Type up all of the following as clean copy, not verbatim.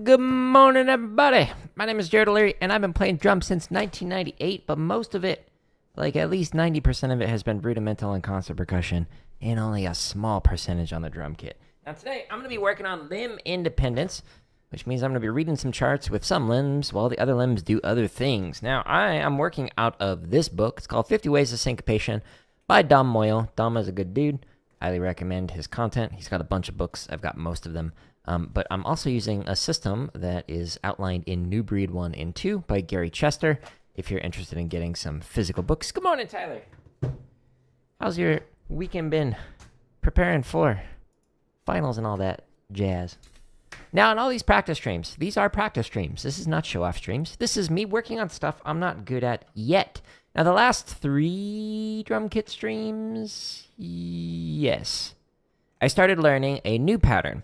Good morning, everybody. My name is Jared O'Leary, and I've been playing drums since 1998, but most of it, like at least 90% of it, has been rudimental and concert percussion, and only a small percentage on the drum kit. Now, today, I'm going to be working on limb independence, which means I'm going to be reading some charts with some limbs while the other limbs do other things. Now, I am working out of this book. It's called 50 Ways of Syncopation by Dom Moyle. Dom is a good dude. Highly recommend his content. He's got a bunch of books. I've got most of them. But I'm also using a system that is outlined in New Breed 1 and 2 by Gary Chester, if you're interested in getting some physical books. Good morning, Tyler. How's your weekend been? Preparing for finals and all that jazz. Now, in all these practice streams, these are practice streams. This is not show-off streams. This is me working on stuff I'm not good at yet. Now, the last 3 drum kit streams, yes. I started learning a new pattern.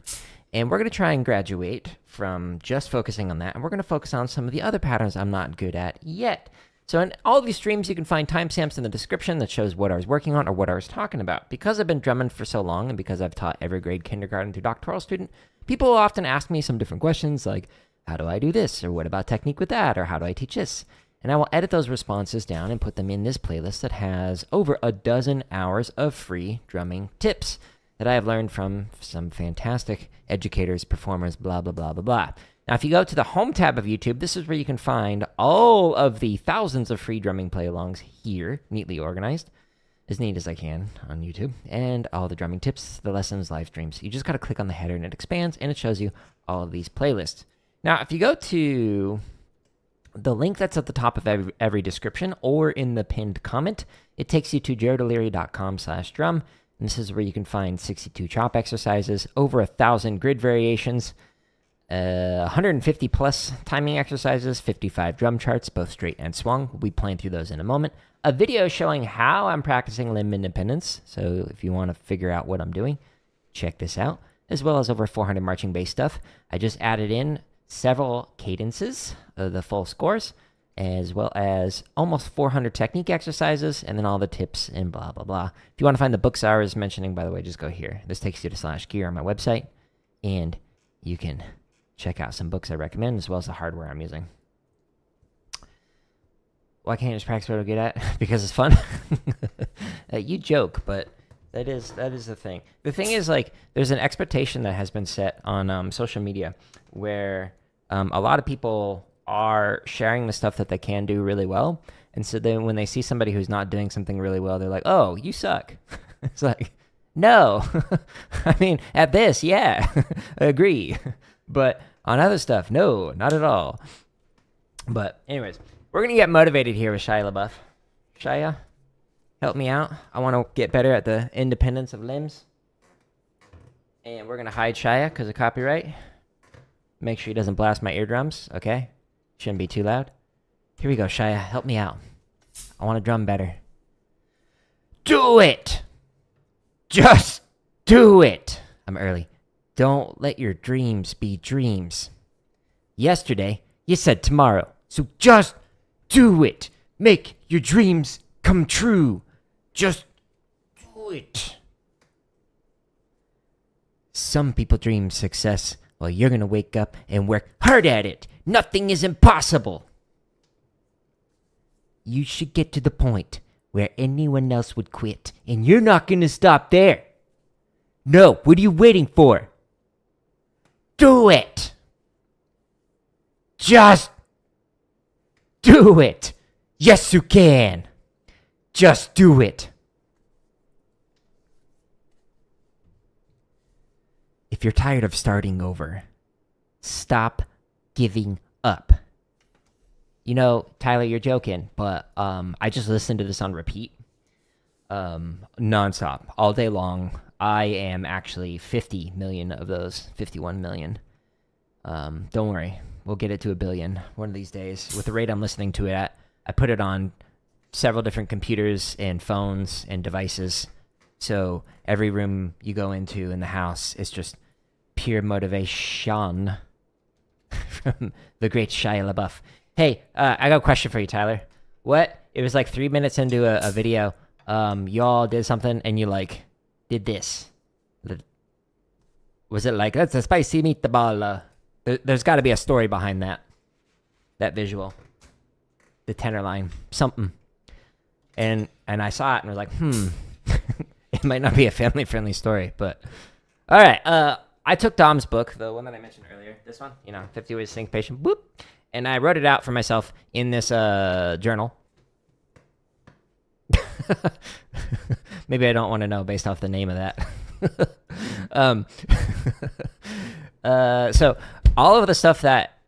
And we're going to try and graduate from just focusing on that. And we're going to focus on some of the other patterns I'm not good at yet. So in all these streams, you can find timestamps in the description that shows what I was working on or what I was talking about. Because I've been drumming for so long and because I've taught every grade kindergarten through doctoral student, people will often ask me some different questions like, how do I do this? Or what about technique with that? Or how do I teach this? And I will edit those responses down and put them in this playlist that has over a dozen hours of free drumming tips that I have learned from some fantastic educators, performers, blah, blah, blah, blah, blah. Now, if you go to the home tab of YouTube, this is where you can find all of the thousands of free drumming play-alongs here, neatly organized, as neat as I can on YouTube, and all the drumming tips, the lessons, live streams. You just got to click on the header and it expands, and it shows you all of these playlists. Now, if you go to the link that's at the top of every description or in the pinned comment, it takes you to jaredoleary.com/drum. And this is where you can find 62 chop exercises, over 1,000 grid variations, 150 plus timing exercises, 55 drum charts, both straight and swung. We'll be playing through those in a moment. A video showing how I'm practicing limb independence. So if you want to figure out what I'm doing, check this out. As well as over 400 marching bass stuff. I just added in several cadences of the full scores, as well as almost 400 technique exercises, and then all the tips and blah, blah, blah. If you want to find the books I was mentioning, by the way, just go here. This takes you to /gear on my website, and you can check out some books I recommend, as well as the hardware I'm using. Why can't you just practice what I'm good at? Because it's fun? You joke, but that is the thing. The thing is, like, there's an expectation that has been set on social media where a lot of people are sharing the stuff that they can do really well. And so then when they see somebody who's not doing something really well, they're like, oh, you suck. It's like, no. I mean, at this, yeah, I agree. But on other stuff, no, not at all. But anyways, we're going to get motivated here with Shia LaBeouf. Shia, help me out. I want to get better at the independence of limbs. And we're going to hide Shia because of copyright. Make sure he doesn't blast my eardrums, okay? Shouldn't be too loud. Here we go, Shia. Help me out. I want to drum better. Do it! Just do it! I'm early. Don't let your dreams be dreams. Yesterday, you said tomorrow. So just do it. Make your dreams come true. Just do it. Some people dream success. Well, you're going to wake up and work hard at it. Nothing is impossible. You should get to the point where anyone else would quit, and you're not going to stop there. No, what are you waiting for? Do it. Just do it. Yes, you can. Just do it. If you're tired of starting over, stop giving up. You know, Tyler, you're joking, but I just listened to this on repeat, nonstop, all day long. I am actually 50 million of those, 51 million. Don't worry, we'll get it to 1 billion one of these days. With the rate I'm listening to it at, I put it on several different computers and phones and devices. So every room you go into in the house is just pure motivation from the great Shia LaBeouf. Hey, I got a question for you, Tyler. What? It was like 3 minutes into a video. Y'all did something and you like did this. Was it like, that's a spicy meatball? There's got to be a story behind that visual, the tenor line, something. And I saw it and was like, it might not be a family-friendly story, but all right. I took Dom's book, the one that I mentioned earlier, this one, 50 Ways to Syncopation, boop, and I wrote it out for myself in this journal. Maybe I don't want to know based off the name of that. So all of the stuff that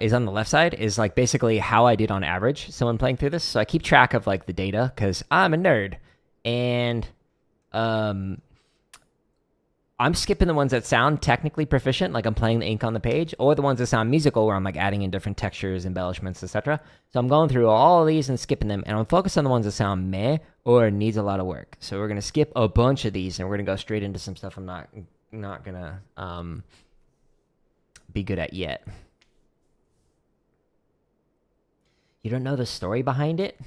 is on the left side is like basically how I did on average. So when playing through this, so I keep track of like the data because I'm a nerd, and I'm skipping the ones that sound technically proficient, like I'm playing the ink on the page, or the ones that sound musical, where I'm like adding in different textures, embellishments, etc. So I'm going through all of these and skipping them, and I'm focused on the ones that sound meh or needs a lot of work. So we're gonna skip a bunch of these, and we're gonna go straight into some stuff I'm not gonna be good at yet. You don't know the story behind it?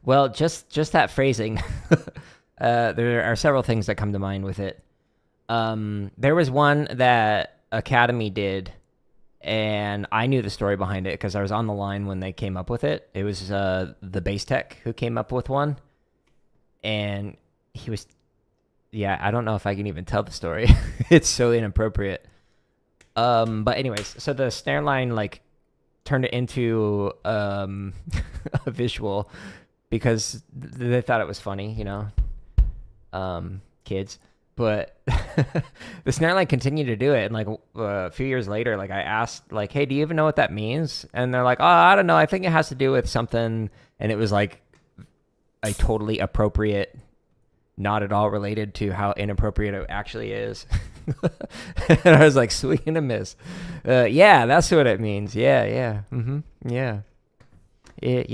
Well, just that phrasing. There are several things that come to mind with it. There was one that Academy did, and I knew the story behind it because I was on the line when they came up with it. It was the bass tech who came up with one, and he was, I don't know if I can even tell the story. It's so inappropriate. But anyways, so the snare line like turned it into a visual because they thought it was funny, kids. But the snare line continued to do it, and like a few years later, like I asked, like, "Hey, do you even know what that means?" And they're like, "Oh, I don't know. I think it has to do with something." And it was like a totally appropriate, not at all related to how inappropriate it actually is. And I was like, swing and a miss. Yeah, that's what it means. Yeah. Yeah. It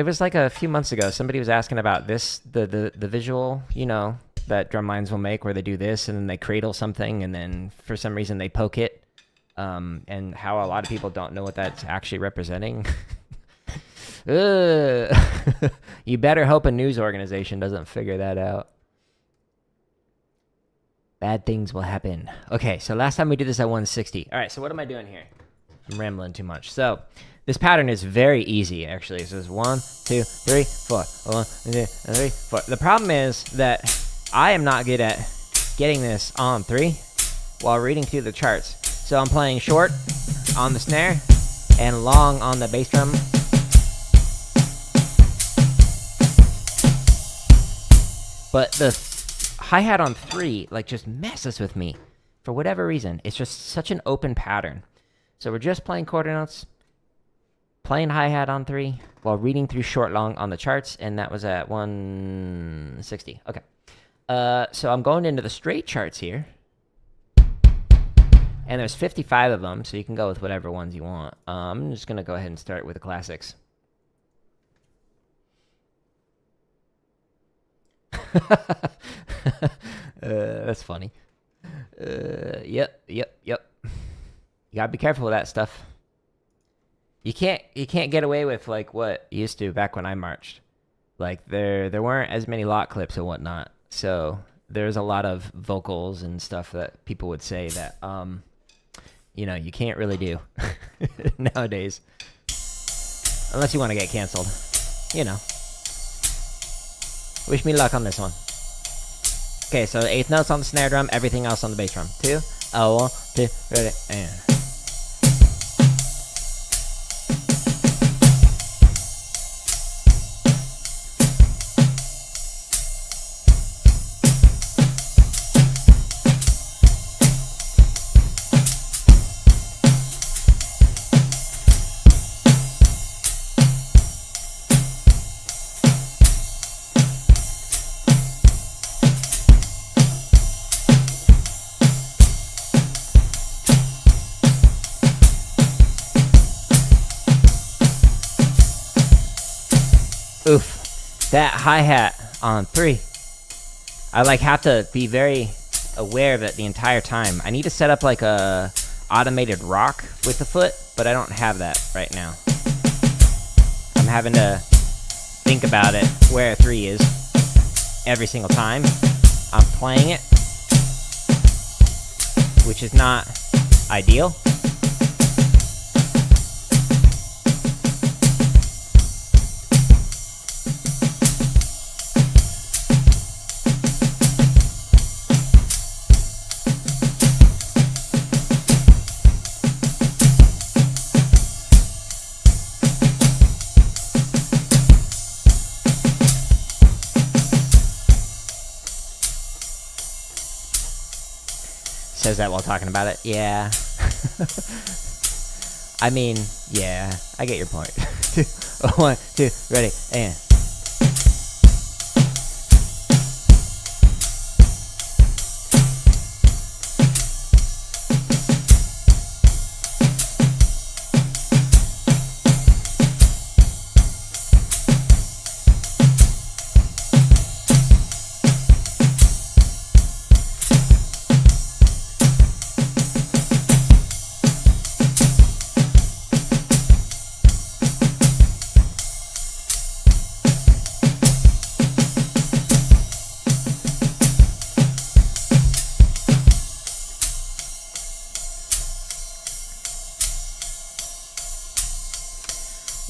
was like a few months ago. Somebody was asking about this, the visual, that drum lines will make where they do this and then they cradle something and then for some reason they poke it. And how a lot of people don't know what that's actually representing. You better hope a news organization doesn't figure that out. Bad things will happen. Okay, so last time we did this at 160. All right, so what am I doing here? I'm rambling too much. So this pattern is very easy, actually. So it's 1, 2, 3, 4. 1, 2, 3, 4. The problem is that I am not good at getting this on 3 while reading through the charts. So I'm playing short on the snare and long on the bass drum. But the hi-hat on 3 like just messes with me for whatever reason. It's just such an open pattern. So we're just playing quarter notes, playing hi-hat on 3 while reading through short long on the charts, and that was at 160. Okay. So I'm going into the straight charts here. And there's 55 of them, so you can go with whatever ones you want. I'm just going to go ahead and start with the classics. That's funny. Yep. You gotta be careful with that stuff. You can't get away with like what you used to back when I marched. Like there weren't as many lock clips and whatnot, so there's a lot of vocals and stuff that people would say that you can't really do nowadays, unless you want to get canceled. Wish me luck on this one. Okay, so 8th notes on the snare drum, everything else on the bass drum. 2, 1, 2, ready, and. Oof, that hi-hat on 3. I like have to be very aware of it the entire time. I need to set up like a automated rock with the foot, but I don't have that right now. I'm having to think about it where 3 is every single time. I'm playing it, which is not ideal. Says that while talking about it. Yeah. I mean, yeah, I get your point. 1, 2, ready, and.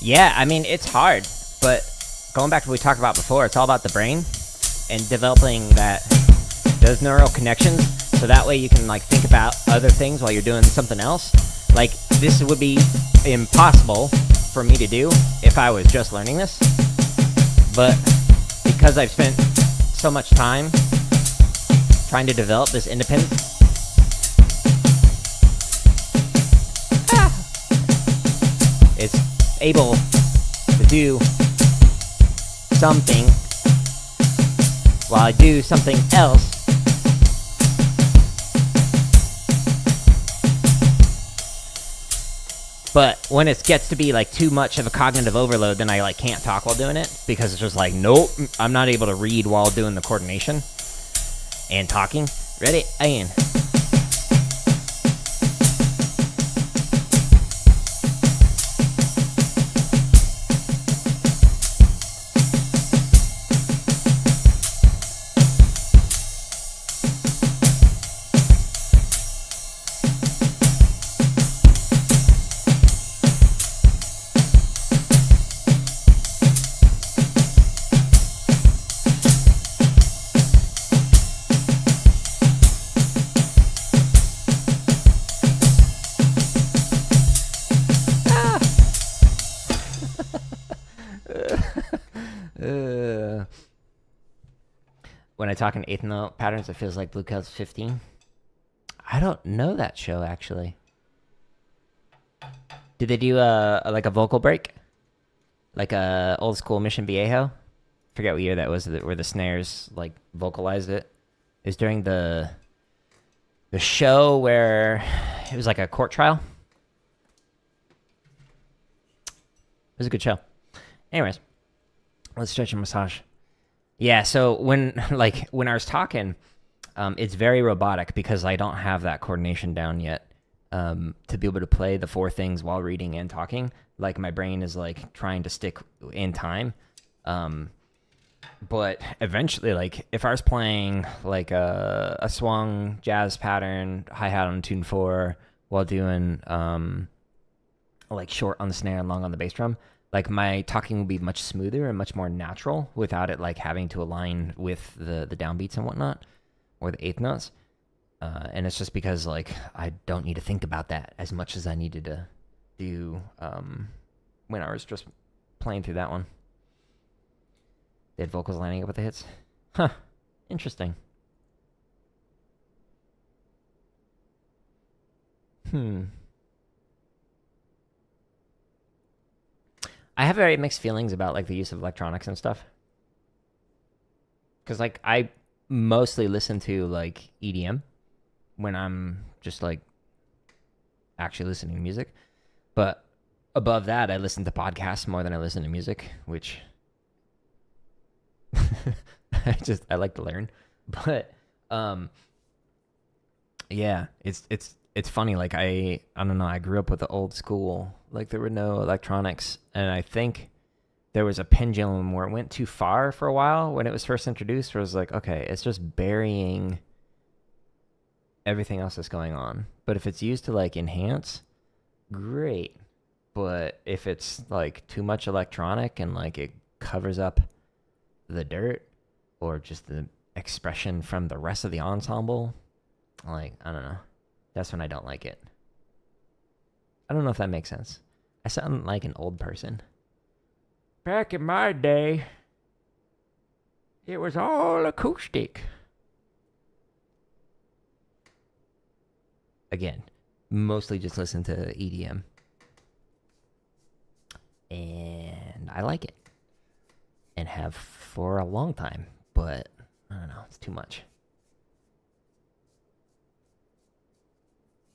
Yeah, I mean, it's hard, but going back to what we talked about before, it's all about the brain and developing those neural connections, so that way you can like think about other things while you're doing something else. Like, this would be impossible for me to do if I was just learning this, but because I've spent so much time trying to develop this independence, it's able to do something while I do something else. But when it gets to be like too much of a cognitive overload, then I like can't talk while doing it, because it's just like, nope, I'm not able to read while doing the coordination and talking. Ready? And when I talk in eighth note patterns, it feels like Blue Coat's 15. I don't know that show, actually. Did they do like a vocal break? Like a old school Mission Viejo? Forget what year that was, where the snares like vocalized it. It was during the show where it was like a court trial. It was a good show. Anyways, let's stretch and massage. Yeah, so when I was talking, it's very robotic because I don't have that coordination down yet. To be able to play the 4 things while reading and talking, like my brain is like trying to stick in time. But eventually, like if I was playing like a swung jazz pattern, hi-hat on tune 4, while doing like short on the snare and long on the bass drum, like my talking will be much smoother and much more natural without it like having to align with the downbeats and whatnot, or the eighth notes. And it's just because like I don't need to think about that as much as I needed to do when I was just playing through that one. They had vocals lining up with the hits. Huh. Interesting. I have very mixed feelings about like the use of electronics and stuff. Because like I mostly listen to like EDM when I'm just like actually listening to music. But above that, I listen to podcasts more than I listen to music, which I like to learn. But yeah, it's funny. Like I don't know. I grew up with the old school. Like there were no electronics, and I think there was a pendulum where it went too far for a while when it was first introduced, where it was like, okay, it's just burying everything else that's going on. But if it's used to like enhance, great. But if it's like too much electronic and like it covers up the dirt or just the expression from the rest of the ensemble, like, I don't know. That's when I don't like it. I don't know if that makes sense. I sound like an old person. Back in my day, it was all acoustic. Again, mostly just listen to EDM. And I like it. And have for a long time. But, I don't know, it's too much.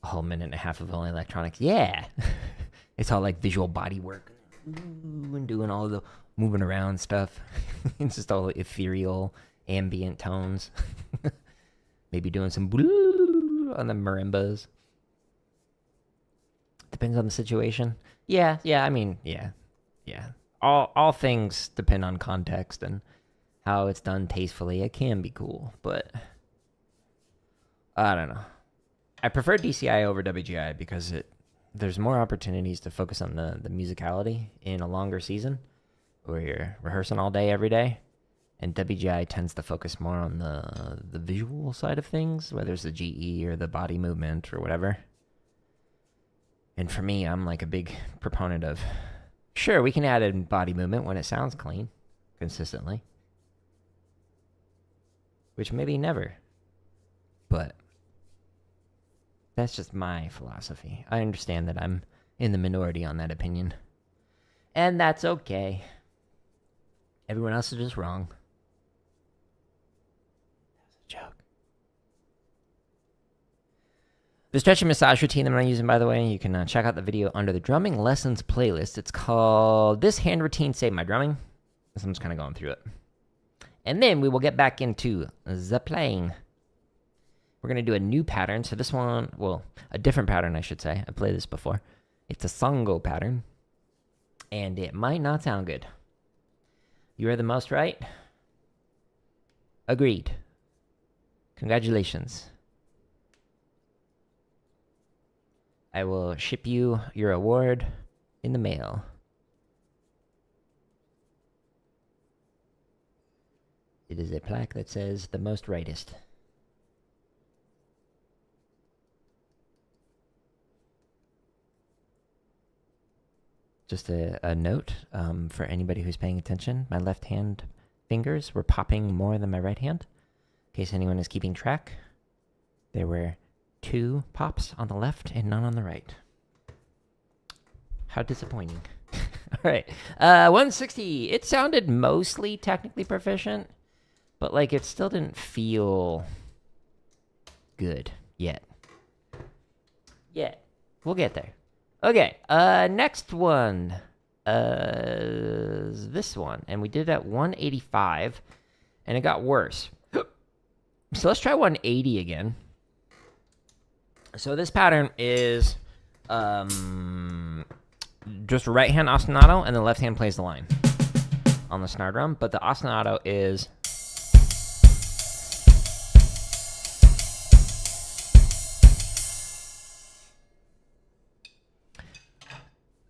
A whole minute and a half of only electronics. Yeah! It's all like visual body work. And doing all the moving around stuff. It's just all ethereal, ambient tones. Maybe doing some on the marimbas. Depends on the situation. Yeah, I mean, yeah. All things depend on context and how it's done tastefully. It can be cool, but I don't know. I prefer DCI over WGI because there's more opportunities to focus on the musicality in a longer season where you're rehearsing all day, every day. And WGI tends to focus more on the visual side of things, whether it's the GE or the body movement or whatever. And for me, I'm like a big proponent of, sure, we can add in body movement when it sounds clean, consistently. Which maybe never. But that's just my philosophy. I understand that I'm in the minority on that opinion. And that's okay. Everyone else is just wrong. That was a joke. The stretch and massage routine that I'm using, by the way, you can check out the video under the drumming lessons playlist. It's called This Hand Routine Saved My Drumming. So I'm just kind of going through it. And then we will get back into the playing. We're going to do a new pattern. So this one, well, a different pattern, I should say. I played this before. It's a Songo pattern. And it might not sound good. You are the most right? Agreed. Congratulations. I will ship you your award in the mail. It is a plaque that says the most rightest. Just a note for anybody who's paying attention. My left hand fingers were popping more than my right hand. In case anyone is keeping track, there were 2 pops on the left and none on the right. How disappointing. All right. 160. It sounded mostly technically proficient, but like it still didn't feel good yet. We'll get there. Okay, next one is this one. And we did it at 185, and it got worse. So let's try 180 again. So this pattern is just right hand ostinato, and the left hand plays the line on the snare drum. But the ostinato is...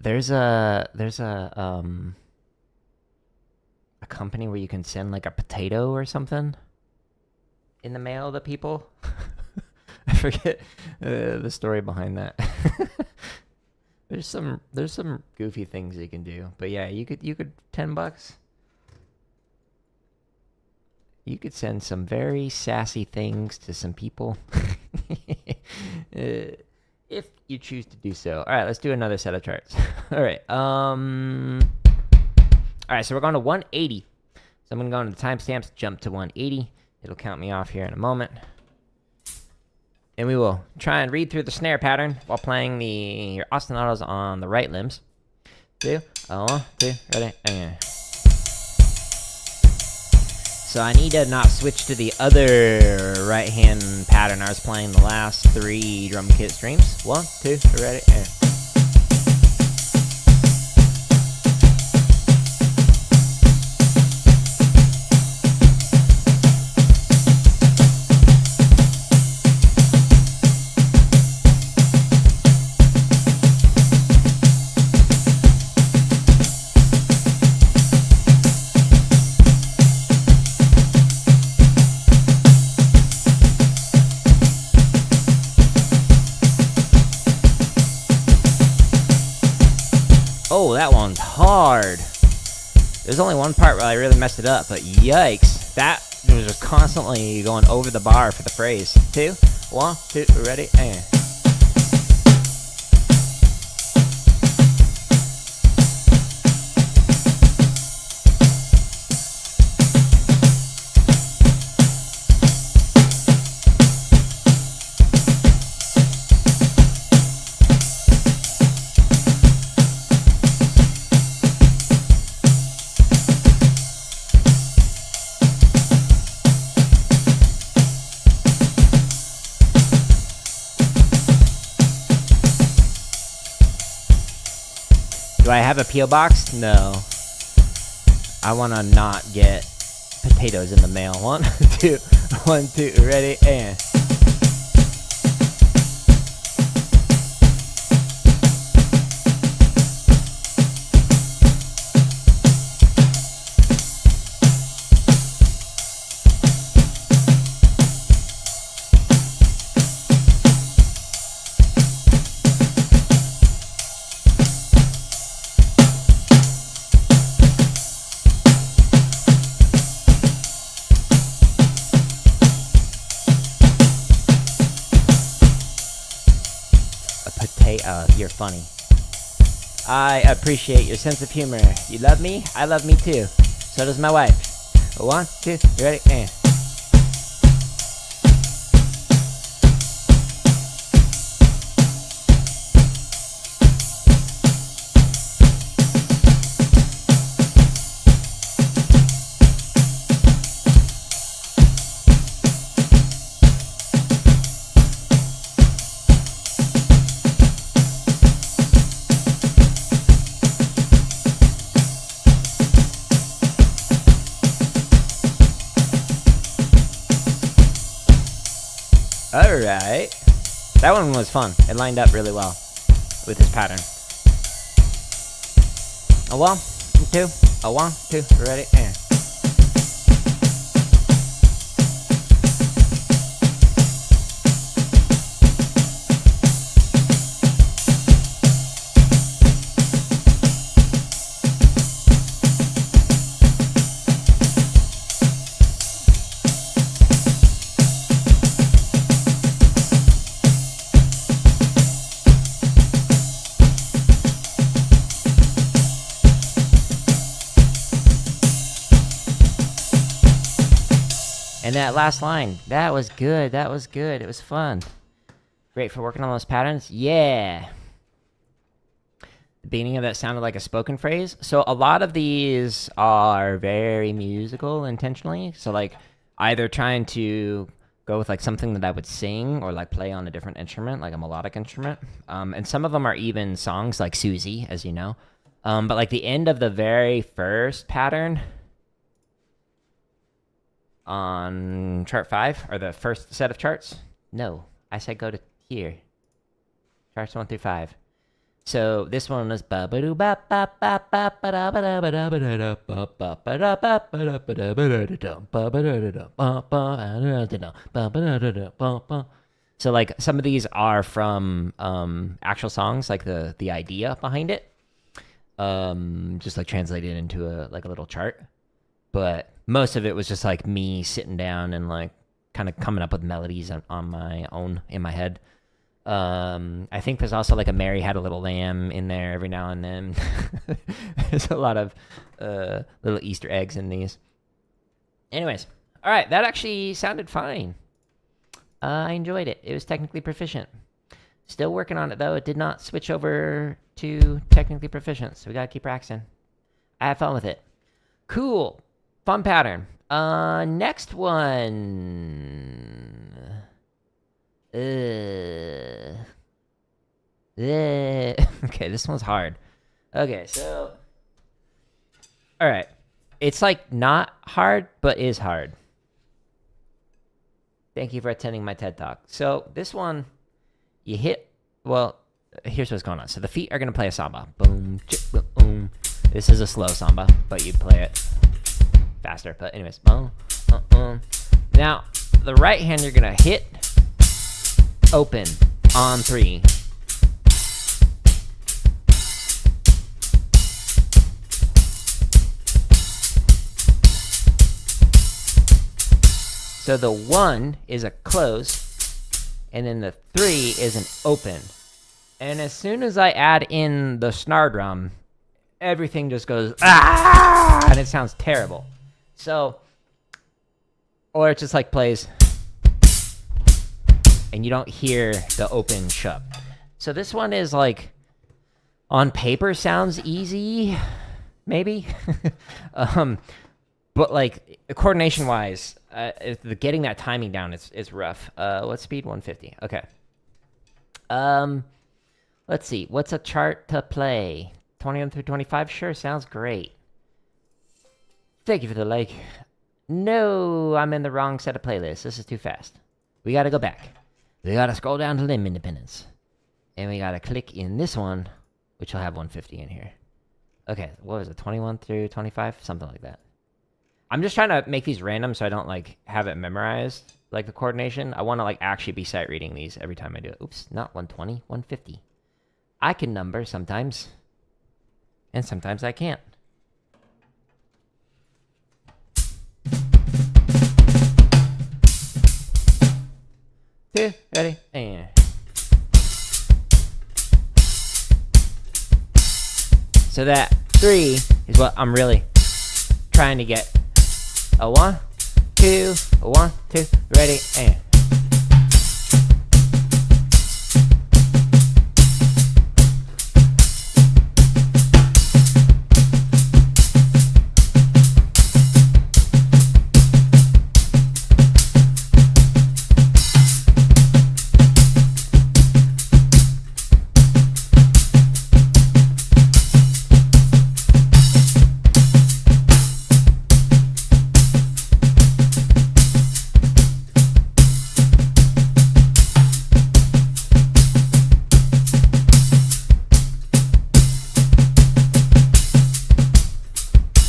There's a company where you can send like a potato or something in the mail to people. I forget the story behind that. There's some goofy things you can do, but yeah, you could $10. You could send some very sassy things to some people. If you choose to do so. All right, let's do another set of charts. All right. All right, so we're going to 180. So I'm going to go into the timestamps, jump to 180. It'll count me off here in a moment. And we will try and read through the snare pattern while playing your ostinatos on the right limbs. 2, 1, 2, ready, and... So I need to not switch to the other right-hand pattern I was playing the last 3 drum kit streams. 1, 2, ready, and... that one's hard. There's only one part where I really messed it up, but yikes. That was just constantly going over the bar for the phrase. 2, 1, 2, ready, and... Do I have a P.O. box? No. I want to not get potatoes in the mail. 1, 2, 1, 2, ready, and... You're funny. I appreciate your sense of humor. You love me? I love me too. So does my wife. 1, 2, ready, and... Alright. That one was fun. It lined up really well with his pattern. A 1, 2, a 1, 2, ready, and... And that last line, that was good. That was good. It was fun. Great for working on those patterns. Yeah. The beginning of that sounded like a spoken phrase. So a lot of these are very musical intentionally. So like either trying to go with like something that I would sing or like play on a different instrument, like a melodic instrument. And some of them are even songs like Susie, as you know. But like the end of the very first pattern on chart 5, or the first set of charts. No, I said go to here. Charts 1 through 5. So this one is so like some of these are from actual songs, like the idea behind it, just like translated into a little chart. But most of it was just like me sitting down and like kind of coming up with melodies on my own in my head. I think there's also like a Mary Had a Little Lamb in there every now and then. There's a lot of little Easter eggs in these. Anyways, all right, that actually sounded fine. I enjoyed it. It was technically proficient. Still working on it though. It did not switch over to technically proficient, so we gotta keep practicing. I had fun with it. Cool. Fun pattern. Next one. Okay, this one's hard. Okay, so... Alright. It's like not hard, but is hard. Thank you for attending my TED Talk. So, this one, you hit... Well, here's what's going on. So, the feet are going to play a samba. Boom, chip, boom. This is a slow samba, but you'd play it faster. But anyways. Now, the right hand you're going to hit... open on 3. So the 1 is a close, and then the 3 is an open. And as soon as I add in the snare drum, everything just goes, ah, and it sounds terrible. So, or it just like plays, and you don't hear the open shut. So this one is like, on paper sounds easy, maybe. But like coordination wise, getting that timing down is rough. Let's speed 150. Okay. Let's see. What's a chart to play? 21 through 25? Sure, sounds great. Thank you for the like. No, I'm in the wrong set of playlists. This is too fast. We gotta go back. We gotta scroll down to Limb Independence. And we gotta click in this one, which will have 150 in here. Okay, what was it? 21 through 25? Something like that. I'm just trying to make these random so I don't like have it memorized, like the coordination. I want to like actually be sight reading these every time I do it. Oops, not 120, 150. I can number sometimes, and sometimes I can't. Two, ready, and... So that 3 is what I'm really trying to get. A 1, 2, a 1, 2, ready, and...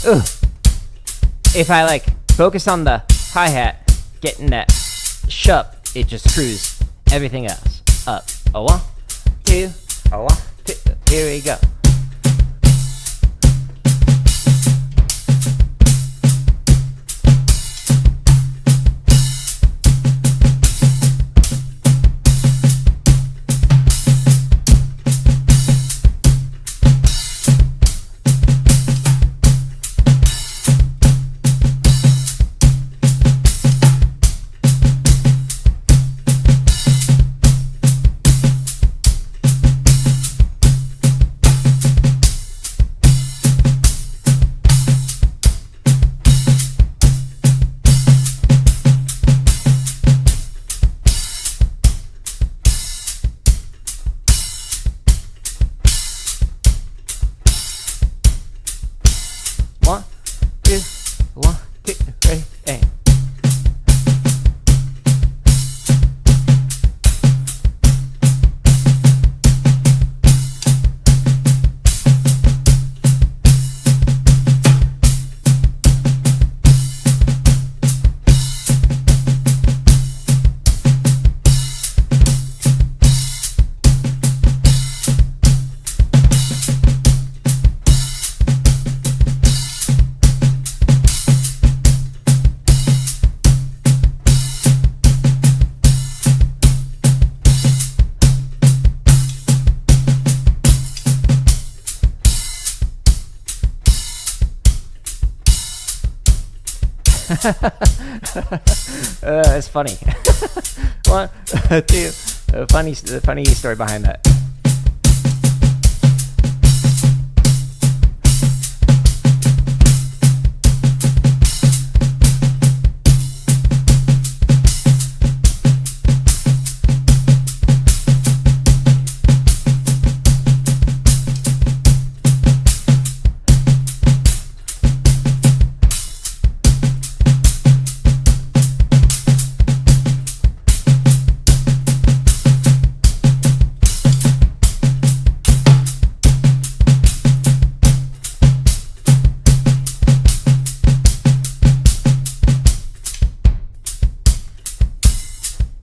Ugh. If I like focus on the hi-hat, getting that shup, it just screws everything else up. A 1, 2, a 1, 2. Here we go. It's funny. 1, 2. Funny story behind that.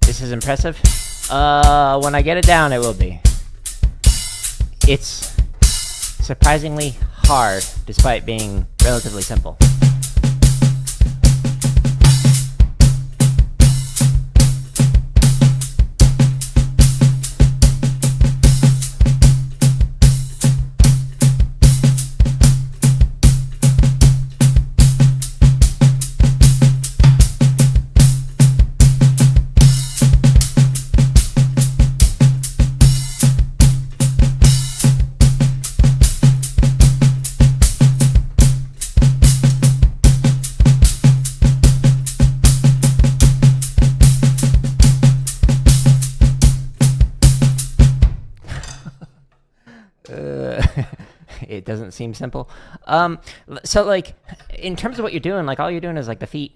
This is impressive. When I get it down, it will be. It's surprisingly hard, despite being relatively simple. it doesn't seem simple. So like, in terms of what you're doing, like all you're doing is like the feet.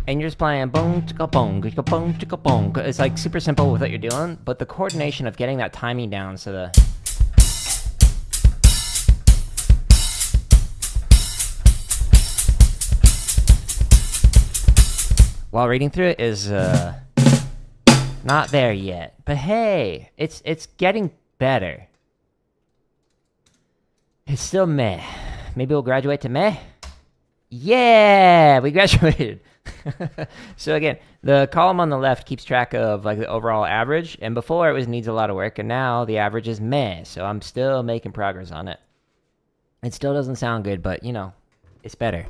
And you're just playing boom, chicka boom, chicka boom, chicka boom. It's like super simple with what you're doing, but the coordination of getting that timing down so the... while reading through it is not there yet. But hey, it's getting better. It's still meh. Maybe we'll graduate to meh? Yeah, we graduated. So again, the column on the left keeps track of like the overall average, and before it was needs a lot of work, and now the average is meh. So I'm still making progress on it. It still doesn't sound good, but you know, it's better.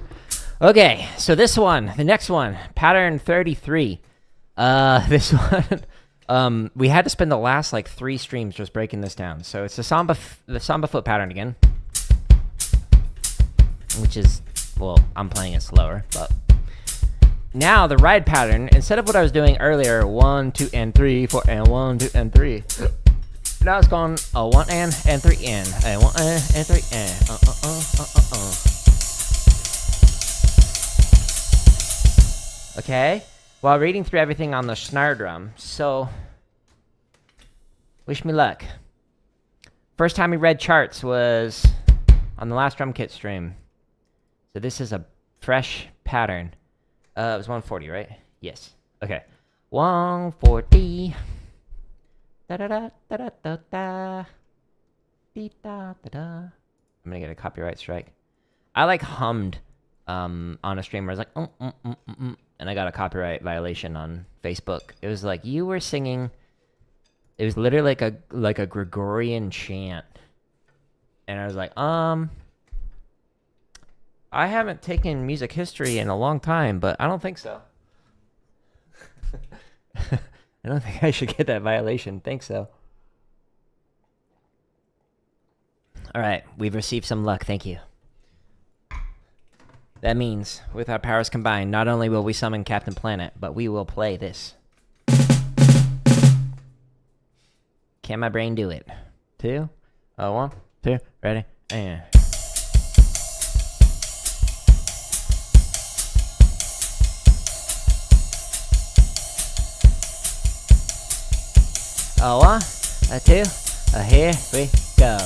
Okay, so this one, the next one, pattern 33. This one, we had to spend the last like 3 streams just breaking this down. So it's the Samba foot pattern again, which is, well, I'm playing it slower, but now the ride pattern, instead of what I was doing earlier, 1, 2, and 3, 4, and 1, 2, and 3. Now it's going 1 and 3 and 1 and 3 and Okay, while reading through everything on the snare drum. So, wish me luck. First time we read charts was on the last drum kit stream. So this is a fresh pattern. It was 140, right? Yes. Okay. 140. Da da da da da da da. Dee da da da. I'm gonna get a copyright strike. I like hummed on a stream where I was like and I got a copyright violation on Facebook. It was like you were singing. It was literally like a Gregorian chant, and I was like, I haven't taken music history in a long time, but I don't think so. I don't think I should get that violation. Think so. All right, we've received some luck. Thank you. That means, with our powers combined, not only will we summon Captain Planet, but we will play this. Can my brain do it? 2, 1, 2, ready, and... A 1, a 2, here we go.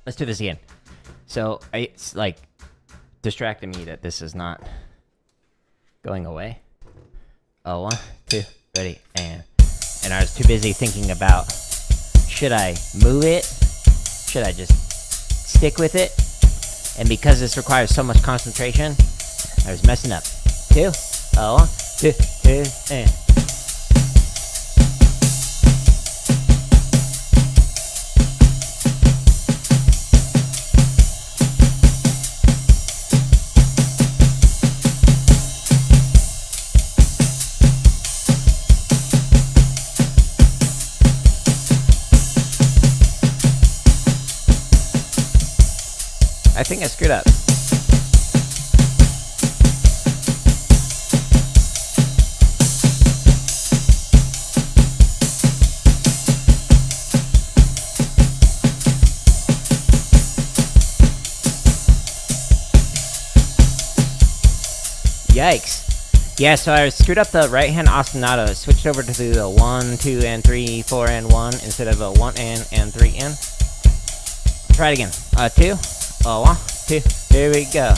Let's do this again. So it's like distracting me that this is not going away. 1, 2, ready, and I was too busy thinking about, should I move it? Should I just stick with it? And because this requires so much concentration, I was messing up. 2, 1, 2, 2, and... I think I screwed up. Yikes. Yeah, so I screwed up the right hand ostinato. Switched over to the 1, 2, and 3, 4, and 1 instead of a 1 and 3 and. Try it again. 2. 1, 2, here we go.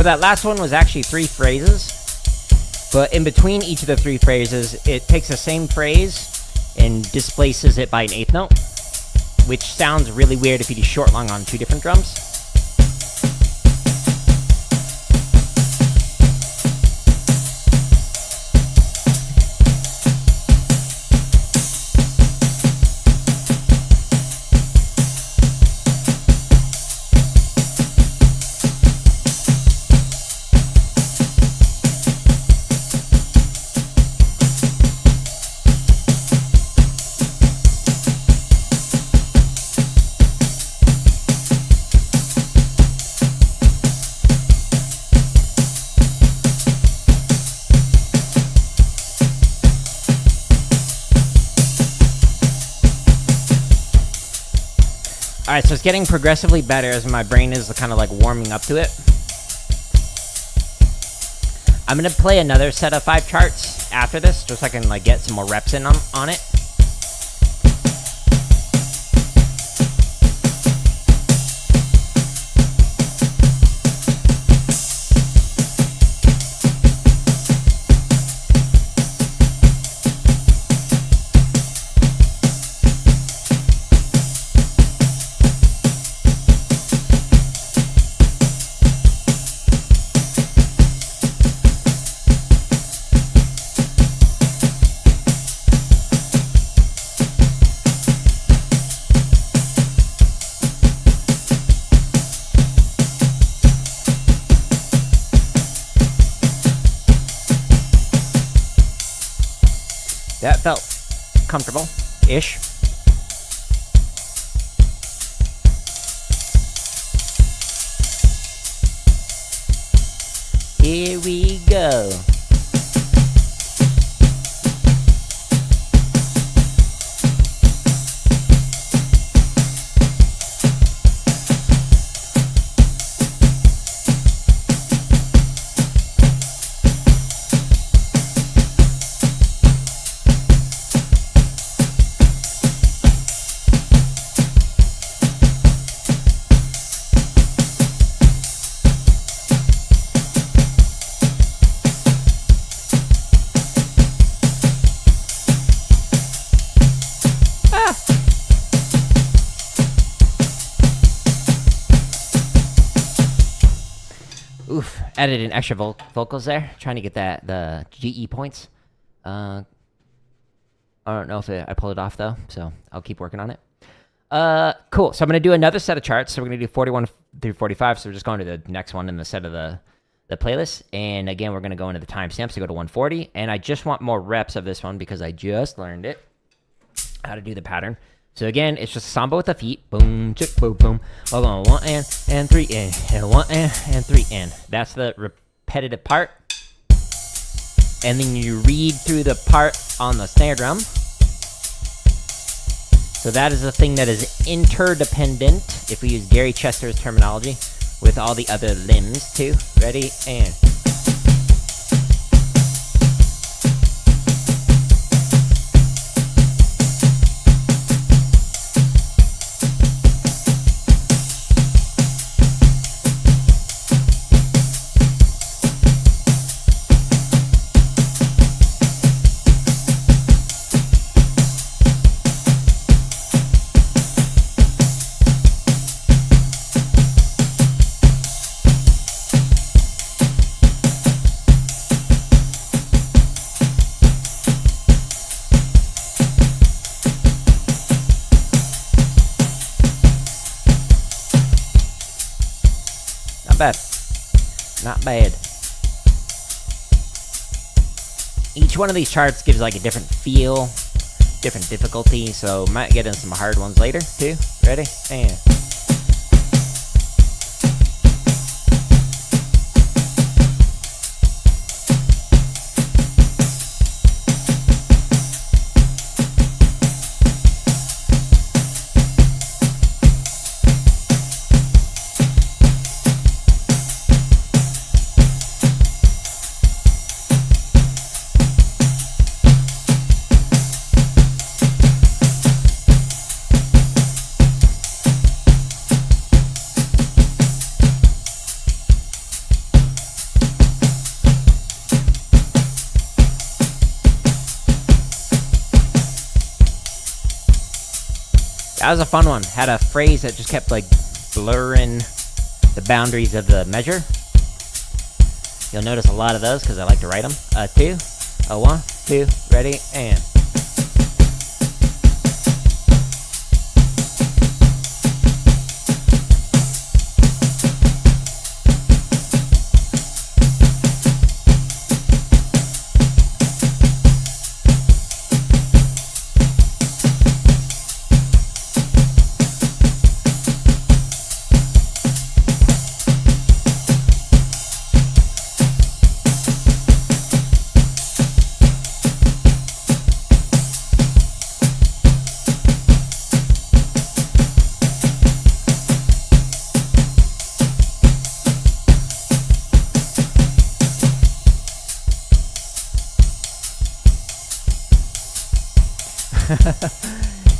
So that last one was actually 3 phrases, but in between each of the 3 phrases, it takes the same phrase and displaces it by an 8th note, which sounds really weird if you do short long on 2 different drums. Alright, so it's getting progressively better as my brain is kind of like warming up to it. I'm gonna play another set of 5 charts after this, just so I can like get some more reps in on it. That felt comfortable-ish. Here we go. Oof, added in extra vocals there, trying to get the GE points. I don't know if I pulled it off though, so I'll keep working on it. Cool, so I'm gonna do another set of charts. So we're gonna do 41 through 45, so we're just going to the next one in the set of the playlist. And again, we're gonna go into the timestamps to go to 140, and I just want more reps of this one because I just learned it, how to do the pattern. So again, it's just Samba with the feet. Boom, chick, boom, boom. We're going 1 and 3 in, and 1 and 3 in. That's the repetitive part. And then you read through the part on the snare drum. So that is the thing that is interdependent, if we use Gary Chester's terminology, with all the other limbs too. Ready, and... Not bad. Each one of these charts gives like a different feel, different difficulty, so might get in some hard ones later too. Ready? And... that was a fun one. Had a phrase that just kept like blurring the boundaries of the measure. You'll notice a lot of those because I like to write them. 2, 1, 2, ready, and.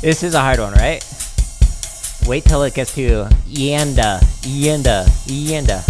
This is a hard one, right? Wait till it gets to yanda, yanda, yanda.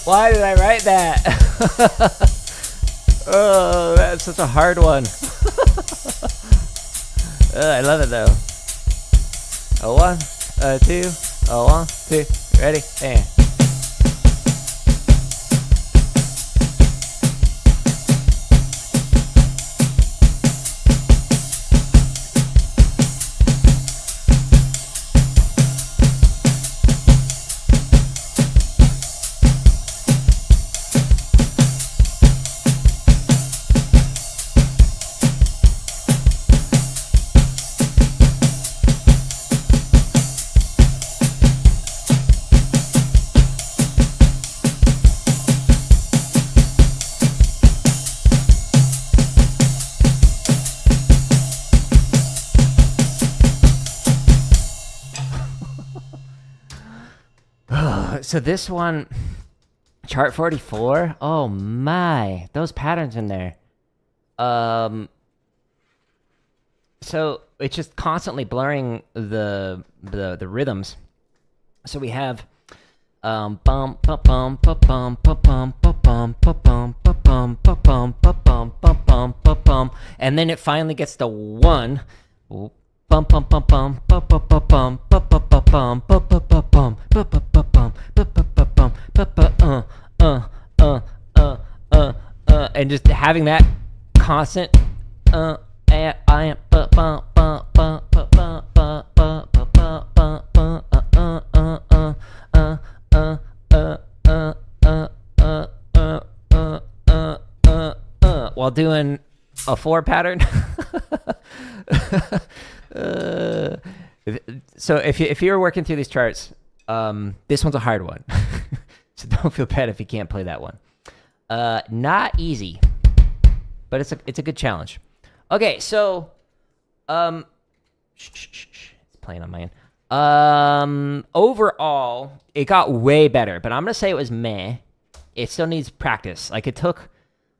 Why did I write that? Oh, that's such a hard one. I love it though. 1, 2, 1, 2, ready, and. So this one, chart 44. Oh my, those patterns in there. So it's just constantly blurring the rhythms. So we have bum bum bum bum bum bum bum bum bum bum bum bum bum bum, and then it finally gets to 1. Bum bum bum bum bum bum bum bum bum bum bum bum bum and just having that constant while doing a 4 pattern. So if you're working through these charts, this one's a hard one. So don't feel bad if you can't play that one. Not easy, but it's a good challenge. Okay, so it's playing on my end. Overall, it got way better, but I'm gonna say it was meh. It still needs practice. Like it took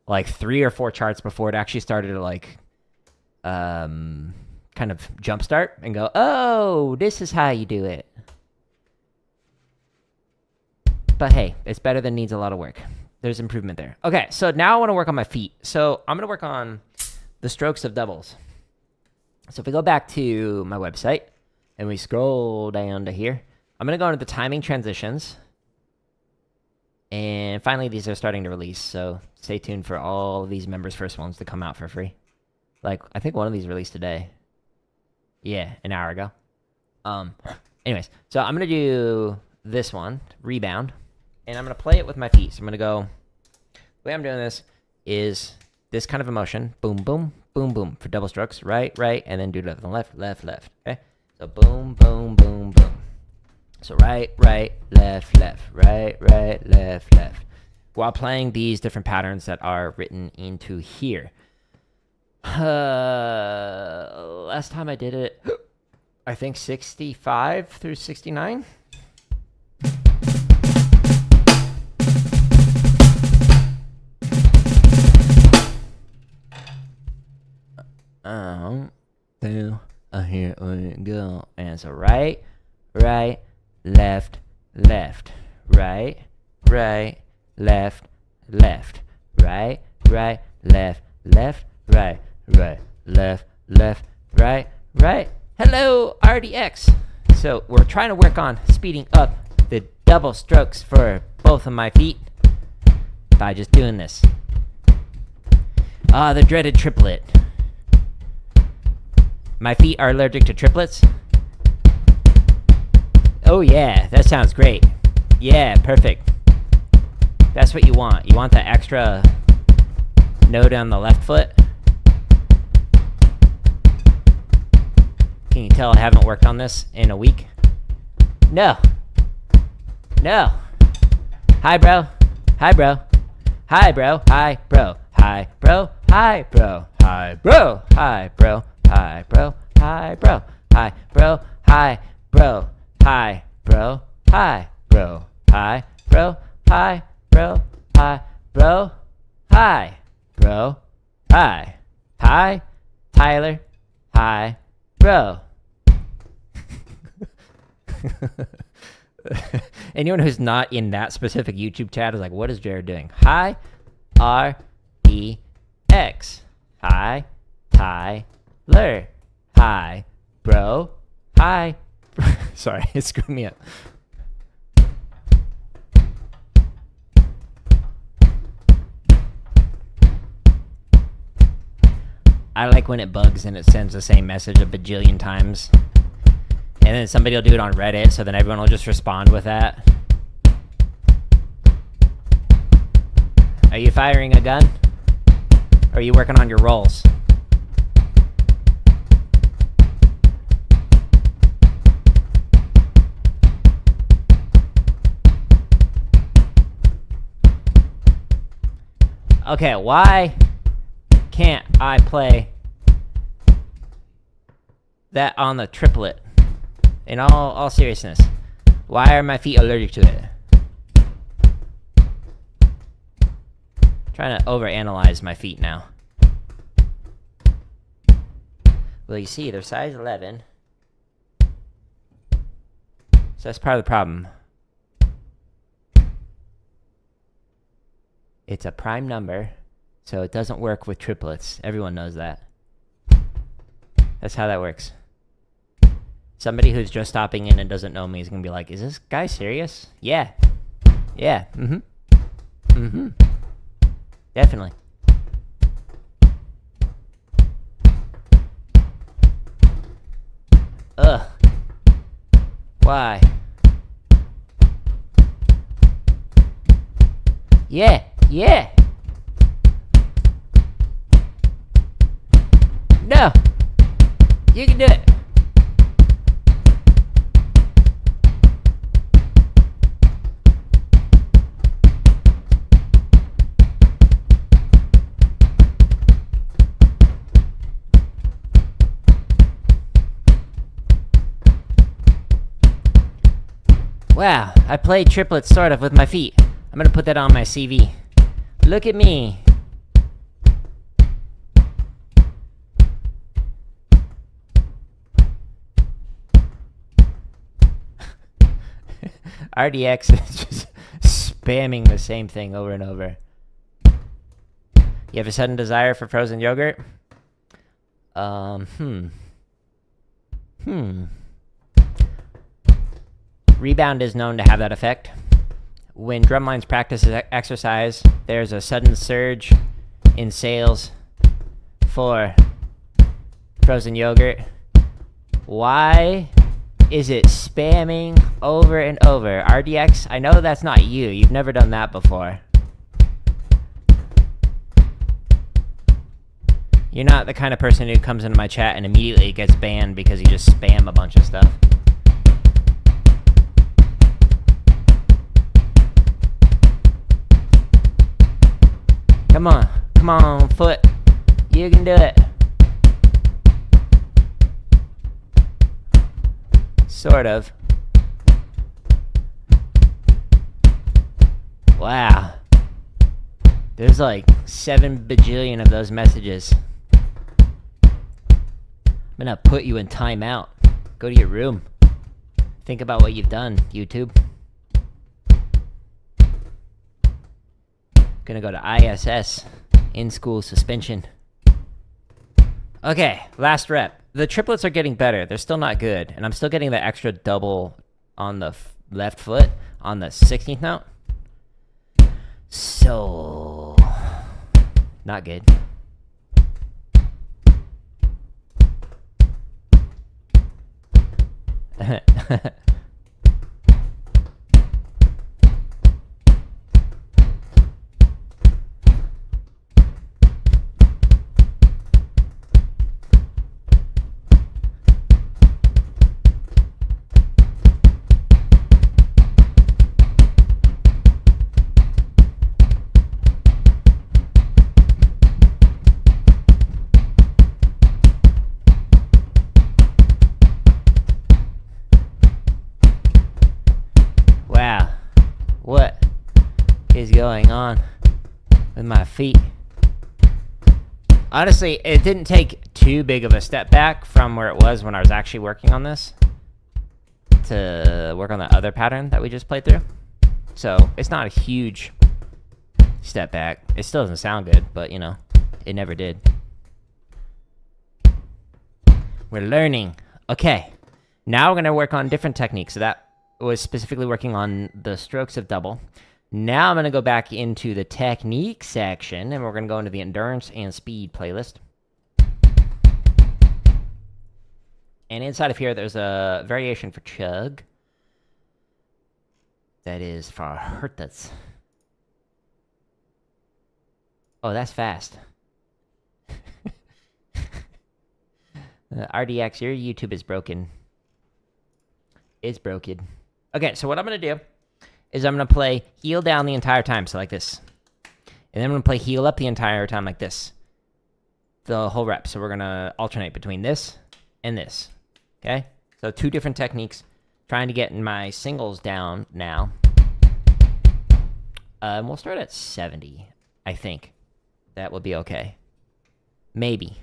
like 3 or 4 charts before it actually started to like kind of jumpstart and go, oh, this is how you do it. But hey, it's better than needs a lot of work. There's improvement there. Okay, so now I want to work on my feet. So I'm going to work on the strokes of doubles. So if we go back to my website and we scroll down to here, I'm going to go into the timing transitions. And finally, these are starting to release. So stay tuned for all of these members' first ones to come out for free. Like, I think one of these released today. Yeah, an hour ago. Anyways, so I'm going to do this one, Rebound, and I'm going to play it with my feet. So I'm going to go, the way I'm doing this is this kind of a motion, boom, boom, boom, boom, for double strokes, right, right, and then do left and left, left, left, okay? So boom, boom, boom, boom. So right, left, right, left. While playing these different patterns that are written into here. Last time I did it, I think 65 through 69. Here we go. And so right, left, right, left, right, left, right. Hello, RDX. So we're trying to work on speeding up the double strokes for both of my feet by just doing this. The dreaded triplet. My feet are allergic to triplets. Oh yeah, that sounds great. Yeah, perfect. That's what you want. You want that extra note on the left foot. Can you tell I haven't worked on this in a week? No. Hi, bro. Hi, bro. Hi, bro. Hi, bro. Hi, bro. Hi, bro. Hi, bro. Hi, bro. Hi, bro. Hi, bro. Hi, bro. Hi, bro. Hi, bro. Hi, bro. Hi, bro. Hi, bro. Hi, bro. Hi, bro. Hi. Hi, Tyler. Hi, bro. Anyone who's not in that specific YouTube chat is like, what is Jared doing? Hi, RDX. Hi, Tyler. Hi, bro. Hi. Sorry, it screwed me up. I like when it bugs and it sends the same message a bajillion times. And then somebody will do it on Reddit, so then everyone will just respond with that. Are you firing a gun? Or are you working on your rolls? Okay, why can't I play that on the triplet? In all seriousness, why are my feet allergic to it? Trying to overanalyze my feet now. Well, you see, they're size 11. So that's part of the problem. It's a prime number, so it doesn't work with triplets. Everyone knows that. That's how that works. Somebody who's just stopping in and doesn't know me is going to be like, is this guy serious? Yeah. Yeah. Definitely. Ugh. Why? Yeah. No. You can do it. Wow, I played triplets sort of with my feet. I'm gonna put that on my CV. Look at me. RDX is just spamming the same thing over and over. You have a sudden desire for frozen yogurt? Rebound is known to have that effect. When drumlines practice exercise, there's a sudden surge in sales for frozen yogurt. Why is it spamming over and over? RDX, I know that's not you. You've never done that before. You're not the kind of person who comes into my chat and immediately gets banned because you just spam a bunch of stuff. Come on. Come on, foot. You can do it. Sort of. Wow. There's like 7 bajillion of those messages. I'm gonna put you in timeout. Go to your room. Think about what you've done, YouTube. Gonna go to ISS. In-school suspension. Okay, last rep. The triplets are getting better. They're still not good. And I'm still getting the extra double on the left foot on the 16th note. So... not good. Wow, what is going on with my feet? Honestly, it didn't take too big of a step back from where it was when I was actually working on this to work on the other pattern that we just played through. So it's not a huge step back. It still doesn't sound good, but you know, it never did. We're learning. Okay, now we're gonna work on different techniques. So that was specifically working on the strokes of double. Now I'm going to go back into the technique section, and we're going to go into the endurance and speed playlist. And inside of here, there's a variation for chug. That is for hertz. Oh, that's fast. RDX, your YouTube is broken. It's broken. Okay, so what I'm going to do is I'm going to play heel down the entire time, so like this. And then I'm going to play heel up the entire time like this. The whole rep. So we're going to alternate between this and this. Okay? So 2 different techniques. Trying to get my singles down now. And we'll start at 70, I think. That would be okay. Maybe.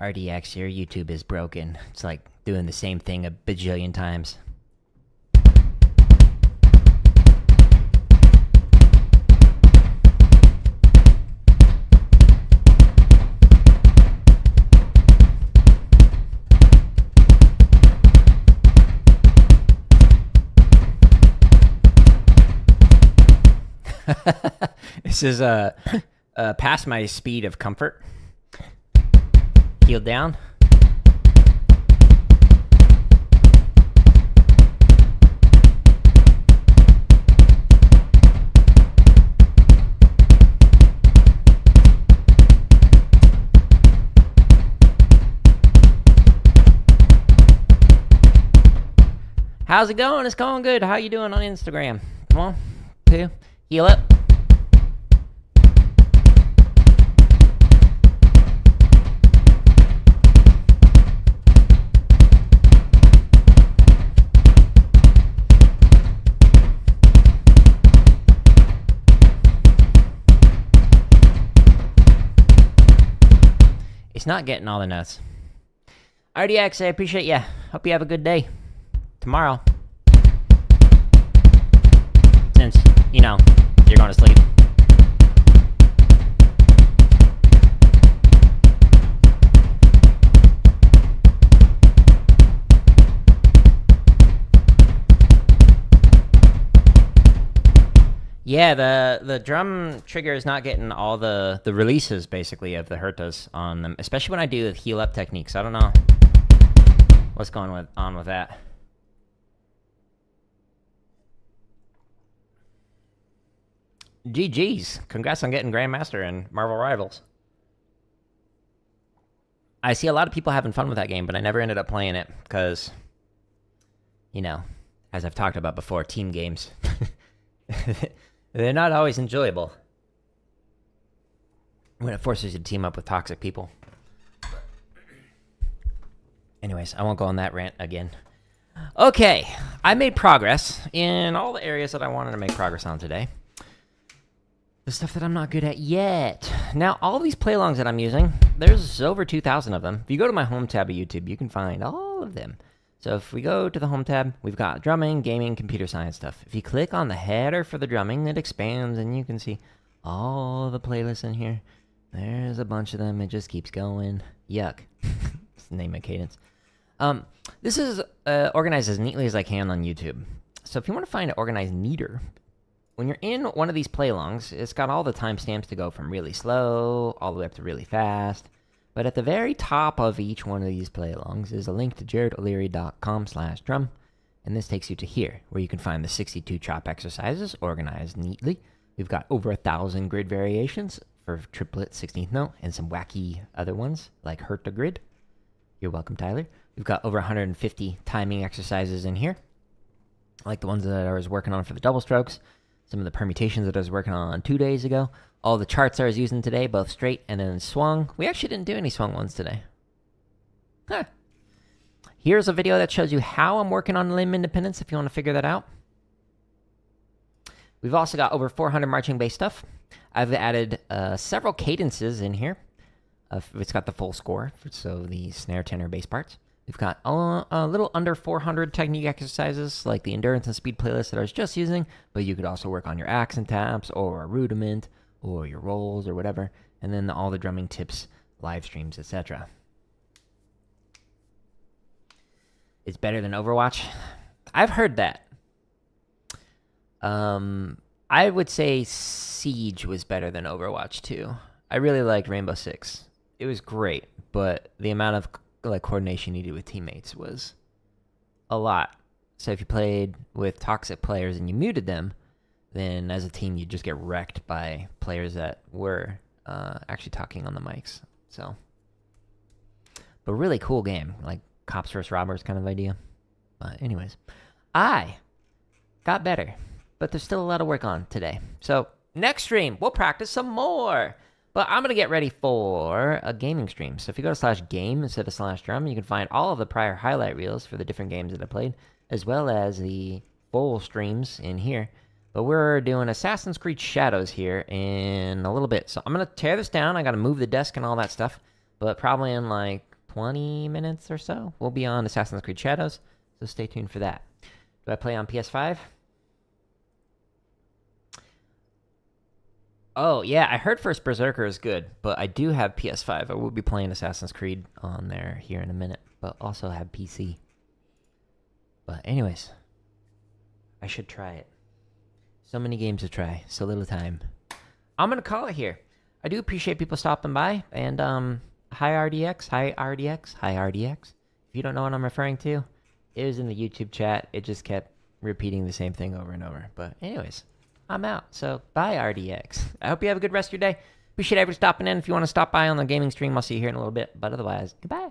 RDX, your YouTube is broken. It's like doing the same thing a bajillion times. This is past my speed of comfort. Heel down. How's it going? It's going good. How you doing on Instagram? Come on. 2. Heel up. It's not getting all the notes. RDX, I appreciate ya. Hope you have a good day. Tomorrow. Since, you know, you're going to sleep. Yeah, the drum trigger is not getting all the releases, basically, of the Hertas on them, especially when I do the heal-up techniques. I don't know what's going on with that. GG's. Congrats on getting Grandmaster and Marvel Rivals. I see a lot of people having fun with that game, but I never ended up playing it because, you know, as I've talked about before, team games, they're not always enjoyable when it forces you to team up with toxic people. Anyways, I won't go on that rant again. Okay, I made progress in all the areas that I wanted to make progress on today. The stuff that I'm not good at yet. Now, all these playlongs that I'm using, there's over 2,000 of them. If you go to my home tab of YouTube, you can find all of them. So if we go to the home tab, we've got drumming, gaming, computer science stuff. If you click on the header for the drumming, it expands and you can see all the playlists in here. There's a bunch of them. It just keeps going. Yuck. That's the name of cadence. This is organized as neatly as I can on YouTube. So if you want to find it organized neater, when you're in one of these playlongs, it's got all the timestamps to go from really slow all the way up to really fast. But at the very top of each one of these playlongs is a link to jaredoleary.com/drum. And this takes you to here, where you can find the 62 chop exercises organized neatly. We've got over 1,000 grid variations for triplet 16th note and some wacky other ones like Herta grid. You're welcome, Tyler. We've got over 150 timing exercises in here, like the ones that I was working on for the double strokes. Some of the permutations that I was working on 2 days ago. All the charts I was using today, both straight and then swung. We actually didn't do any swung ones today. Huh. Here's a video that shows you how I'm working on limb independence if you want to figure that out. We've also got over 400 marching bass stuff. I've added several cadences in here. It's got the full score, so the snare, tenor, bass parts. We've got a little under 400 technique exercises, like the endurance and speed playlist that I was just using, but you could also work on your accent taps, or a rudiment, or your rolls, or whatever, and then all the drumming tips, live streams, etc. It's better than Overwatch? I've heard that. I would say Siege was better than Overwatch 2. I really liked Rainbow Six. It was great, but the amount of coordination needed with teammates was a lot. So if you played with toxic players and you muted them, then as a team you'd just get wrecked by players that were actually talking on the mics. So, but really cool game, like cops versus robbers kind of idea. But anyways, I got better, but there's still a lot of work on today. So next stream we'll practice some more. But I'm going to get ready for a gaming stream. So if you go to /game instead of /drum, you can find all of the prior highlight reels for the different games that I played, as well as the full streams in here. But we're doing Assassin's Creed Shadows here in a little bit. So I'm going to tear this down. I got to move the desk and all that stuff. But probably in like 20 minutes or so, we'll be on Assassin's Creed Shadows. So stay tuned for that. Do I play on PS5? Oh, yeah, I heard First Berserker is good, but I do have PS5. I will be playing Assassin's Creed on there here in a minute, but also have PC. But anyways, I should try it. So many games to try, so little time. I'm going to call it here. I do appreciate people stopping by, and hi RDX, hi RDX, hi RDX. If you don't know what I'm referring to, it was in the YouTube chat. It just kept repeating the same thing over and over. But anyways, I'm out. So bye, RDX. I hope you have a good rest of your day. Appreciate everyone stopping in. If you want to stop by on the gaming stream, I'll see you here in a little bit. But otherwise, goodbye.